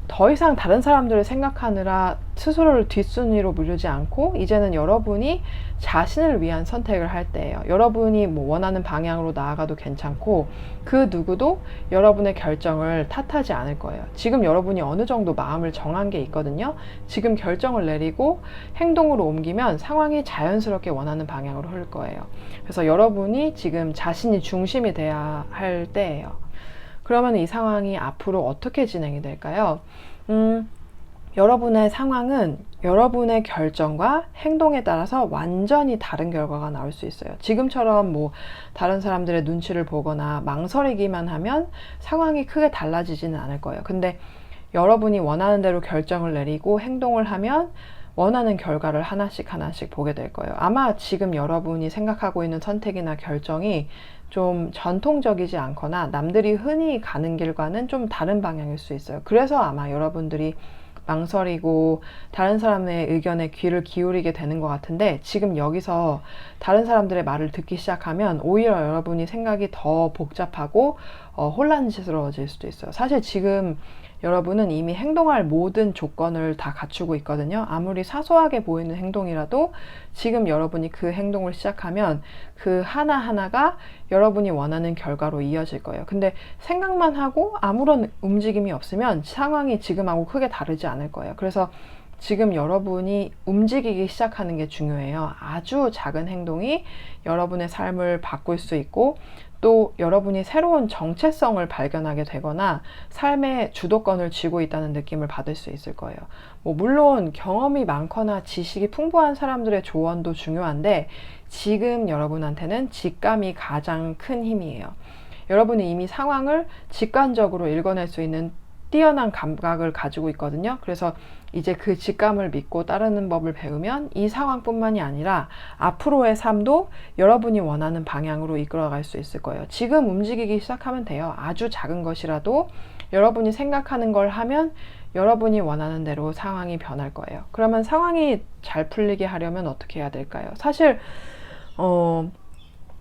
더 이상 다른 사람들을 생각하느라 스스로를 뒷순위로 미루지 않고 이제는 여러분이 자신을 위한 선택을 할 때예요. 여러분이 원하는 방향으로 나아가도 괜찮고 그 누구도 여러분의 결정을 탓하지 않을 거예요. 지금 여러분이 어느 정도 마음을 정한 게 있거든요. 지금 결정을 내리고 행동으로 옮기면 상황이 자연스럽게 원하는 방향으로 흐를 거예요. 그래서 여러분이 지금 자신이 중심이 돼야 할 때예요. 그러면 이 상황이 앞으로 어떻게 진행이 될까요? 여러분의 상황은 여러분의 결정과 행동에 따라서 완전히 다른 결과가 나올 수 있어요. 지금처럼 다른 사람들의 눈치를 보거나 망설이기만 하면 상황이 크게 달라지지는 않을 거예요. 근데 여러분이 원하는 대로 결정을 내리고 행동을 하면 원하는 결과를 하나씩 보게 될 거예요. 아마 지금 여러분이 생각하고 있는 선택이나 결정이 좀 전통적이지 않거나 남들이 흔히 가는 길과는 좀 다른 방향일 수 있어요. 그래서 아마 여러분들이 망설이고 다른 사람의 의견에 귀를 기울이게 되는 것 같은데, 지금 여기서 다른 사람들의 말을 듣기 시작하면 오히려 여러분이 생각이 더 복잡하고 혼란스러워질 수도 있어요. 사실 지금 여러분은 이미 행동할 모든 조건을 다 갖추고 있거든요. 아무리 사소하게 보이는 행동이라도 지금 여러분이 그 행동을 시작하면 그 하나하나가 여러분이 원하는 결과로 이어질 거예요. 근데 생각만 하고 아무런 움직임이 없으면 상황이 지금하고 크게 다르지 않을 거예요. 그래서 지금 여러분이 움직이기 시작하는 게 중요해요. 아주 작은 행동이 여러분의 삶을 바꿀 수 있고, 또 여러분이 새로운 정체성을 발견하게 되거나 삶의 주도권을 쥐고 있다는 느낌을 받을 수 있을 거예요. 물론 경험이 많거나 지식이 풍부한 사람들의 조언도 중요한데, 지금 여러분한테는 직감이 가장 큰 힘이에요. 여러분이 이미 상황을 직관적으로 읽어낼 수 있는 뛰어난 감각을 가지고 있거든요. 그래서 이제 그 직감을 믿고 따르는 법을 배우면 이 상황뿐만이 아니라 앞으로의 삶도 여러분이 원하는 방향으로 이끌어갈 수 있을 거예요. 지금 움직이기 시작하면 돼요. 아주 작은 것이라도 여러분이 생각하는 걸 하면 여러분이 원하는 대로 상황이 변할 거예요. 그러면 상황이 잘 풀리게 하려면 어떻게 해야 될까요? 사실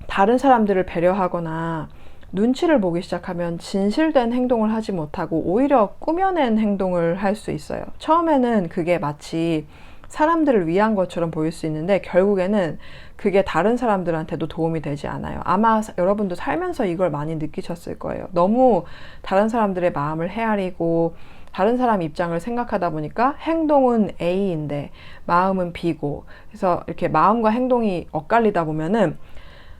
다른 사람들을 배려하거나 눈치를 보기 시작하면 진실된 행동을 하지 못하고 오히려 꾸며낸 행동을 할 수 있어요. 처음에는 그게 마치 사람들을 위한 것처럼 보일 수 있는데 결국에는 그게 다른 사람들한테도 도움이 되지 않아요. 아마 여러분도 살면서 이걸 많이 느끼셨을 거예요. 너무 다른 사람들의 마음을 헤아리고 다른 사람 입장을 생각하다 보니까 행동은 A인데 마음은 B고, 그래서 이렇게 마음과 행동이 엇갈리다 보면은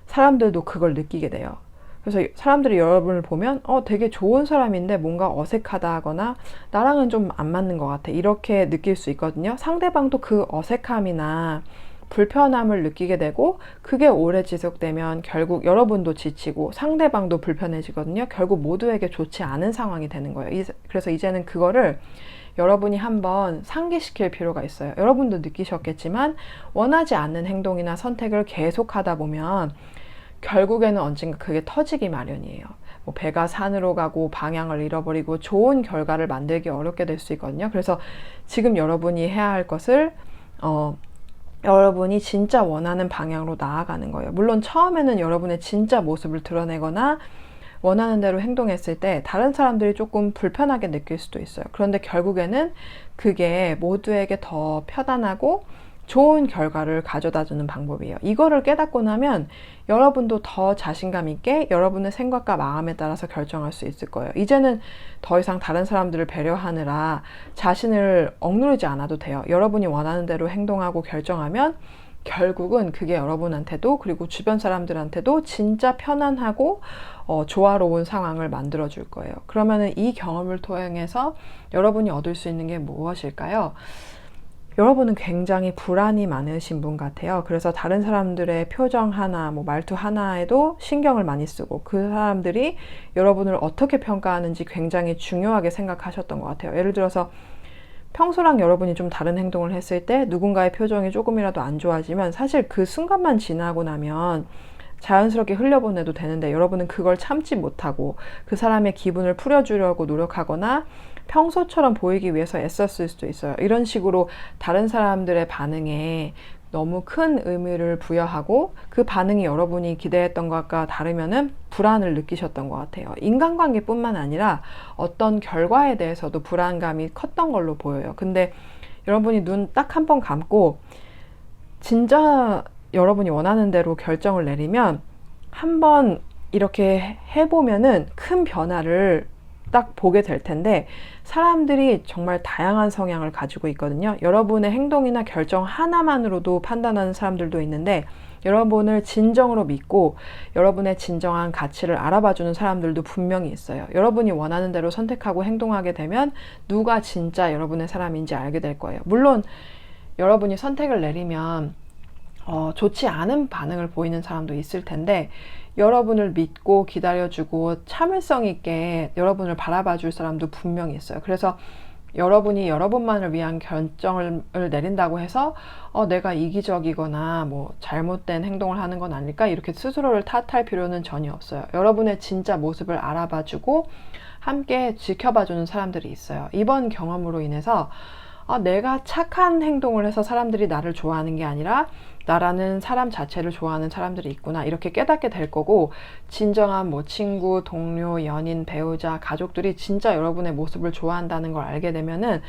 사람들도 그걸 느끼게 돼요. 그래서 사람들이 여러분을 보면 되게 좋은 사람인데 뭔가 어색하다 하거나 나랑은 좀 안 맞는 것 같아, 이렇게 느낄 수 있거든요. 상대방도 그 어색함이나 불편함을 느끼게 되고 그게 오래 지속되면 결국 여러분도 지치고 상대방도 불편해지거든요. 결국 모두에게 좋지 않은 상황이 되는 거예요. 그래서 이제는 그거를 여러분이 한번 상기시킬 필요가 있어요. 여러분도 느끼셨겠지만 원하지 않는 행동이나 선택을 계속하다 보면 결국에는 언젠가 그게 터지기 마련이에요. 뭐 배가 산으로 가고 방향을 잃어버리고 좋은 결과를 만들기 어렵게 될 수 있거든요. 그래서 지금 여러분이 해야 할 것을 여러분이 진짜 원하는 방향으로 나아가는 거예요. 물론 처음에는 여러분의 진짜 모습을 드러내거나 원하는 대로 행동했을 때 다른 사람들이 조금 불편하게 느낄 수도 있어요. 그런데 결국에는 그게 모두에게 더 편안하고 좋은 결과를 가져다 주는 방법이에요. 이거를 깨닫고 나면 여러분도 더 자신감 있게 여러분의 생각과 마음에 따라서 결정할 수 있을 거예요. 이제는 더 이상 다른 사람들을 배려하느라 자신을 억누르지 않아도 돼요. 여러분이 원하는 대로 행동하고 결정하면 결국은 그게 여러분한테도 그리고 주변 사람들한테도 진짜 편안하고 조화로운 상황을 만들어 줄 거예요. 그러면은 이 경험을 통해서 여러분이 얻을 수 있는 게 무엇일까요? 여러분은 굉장히 불안이 많으신 분 같아요. 그래서 다른 사람들의 표정 하나, 뭐 말투 하나에도 신경을 많이 쓰고 그 사람들이 여러분을 어떻게 평가하는지 굉장히 중요하게 생각하셨던 것 같아요. 예를 들어서 평소랑 여러분이 좀 다른 행동을 했을 때 누군가의 표정이 조금이라도 안 좋아지면 사실 그 순간만 지나고 나면 자연스럽게 흘려보내도 되는데 여러분은 그걸 참지 못하고 그 사람의 기분을 풀어주려고 노력하거나 평소처럼 보이기 위해서 애썼을 수도 있어요. 이런 식으로 다른 사람들의 반응에 너무 큰 의미를 부여하고 그 반응이 여러분이 기대했던 것과 다르면은 불안을 느끼셨던 것 같아요. 인간관계뿐만 아니라 어떤 결과에 대해서도 불안감이 컸던 걸로 보여요. 근데 여러분이 눈 딱 한 번 감고 진짜 여러분이 원하는 대로 결정을 내리면 한번 이렇게 해보면은 큰 변화를 딱 보게 될 텐데 사람들이 정말 다양한 성향을 가지고 있거든요. 여러분의 행동이나 결정 하나만으로도 판단하는 사람들도 있는데 여러분을 진정으로 믿고 여러분의 진정한 가치를 알아봐주는 사람들도 분명히 있어요. 여러분이 원하는 대로 선택하고 행동하게 되면 누가 진짜 여러분의 사람인지 알게 될 거예요. 물론 여러분이 선택을 내리면 좋지 않은 반응을 보이는 사람도 있을 텐데 여러분을 믿고 기다려주고 참을성 있게 여러분을 바라봐 줄 사람도 분명히 있어요. 그래서 여러분이 여러분만을 위한 결정을 내린다고 해서 내가 이기적이거나 뭐 잘못된 행동을 하는 건 아닐까 이렇게 스스로를 탓할 필요는 전혀 없어요. 여러분의 진짜 모습을 알아봐 주고 함께 지켜봐 주는 사람들이 있어요. 이번 경험으로 인해서 내가 착한 행동을 해서 사람들이 나를 좋아하는 게 아니라 나라는 사람 자체를 좋아하는 사람들이 있구나 이렇게 깨닫게 될 거고 진정한 뭐 친구, 동료, 연인, 배우자, 가족들이 진짜 여러분의 모습을 좋아한다는 걸 알게 되면은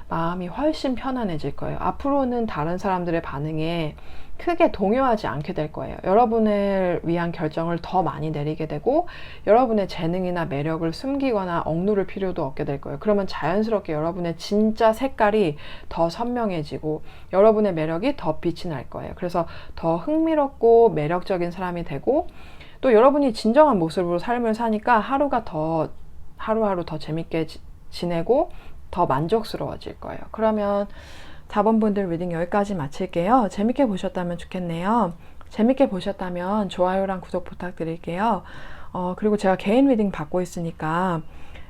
마음이 훨씬 편안해질 거예요. 앞으로는 다른 사람들의 반응에 크게 동요하지 않게 될 거예요. 여러분을 위한 결정을 더 많이 내리게 되고 여러분의 재능이나 매력을 숨기거나 억누를 필요도 없게 될 거예요. 그러면 자연스럽게 여러분의 진짜 색깔이 더 선명해지고 여러분의 매력이 더 빛이 날 거예요. 그래서 더 흥미롭고 매력적인 사람이 되고 또 여러분이 진정한 모습으로 삶을 사니까 하루하루 더 재밌게 지내고 더 만족스러워질 거예요. 그러면 4번분들 리딩 여기까지 마칠게요. 재밌게 보셨다면 좋겠네요. 재밌게 보셨다면 좋아요랑 구독 부탁드릴게요. 그리고 제가 개인 리딩 받고 있으니까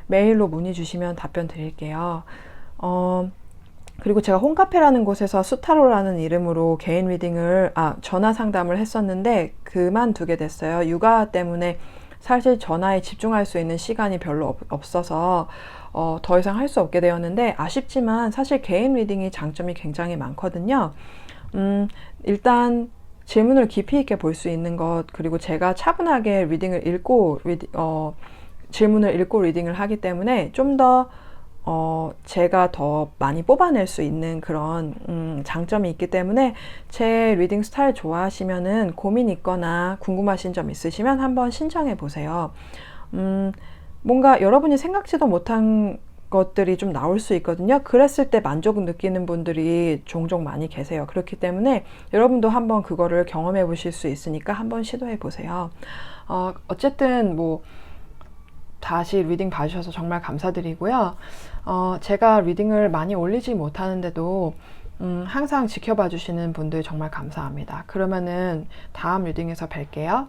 메일로 문의 주시면 답변 드릴게요. 그리고 제가 홈카페라는 곳에서 수타로라는 이름으로 개인 리딩을 전화 상담을 했었는데 그만두게 됐어요. 육아 때문에 사실 전화에 집중할 수 있는 시간이 별로 없어서 더 이상 할 수 없게 되었는데 아쉽지만 사실 개인 리딩이 장점이 굉장히 많거든요. 일단 질문을 깊이 있게 볼 수 있는 것, 그리고 제가 차분하게 리딩을 읽고 질문을 읽고 리딩을 하기 때문에 좀 더 제가 더 많이 뽑아낼 수 있는 그런 장점이 있기 때문에 제 리딩 스타일 좋아하시면은 고민 있거나 궁금하신 점 있으시면 한번 신청해 보세요. 뭔가 여러분이 생각지도 못한 것들이 좀 나올 수 있거든요. 그랬을 때 만족 느끼는 분들이 종종 많이 계세요. 그렇기 때문에 여러분도 한번 그거를 경험해 보실 수 있으니까 한번 시도해 보세요. 어쨌든 뭐 다시 리딩 봐주셔서 정말 감사드리고요. 제가 리딩을 많이 올리지 못하는데도 항상 지켜봐 주시는 분들 정말 감사합니다. 그러면은 다음 리딩에서 뵐게요.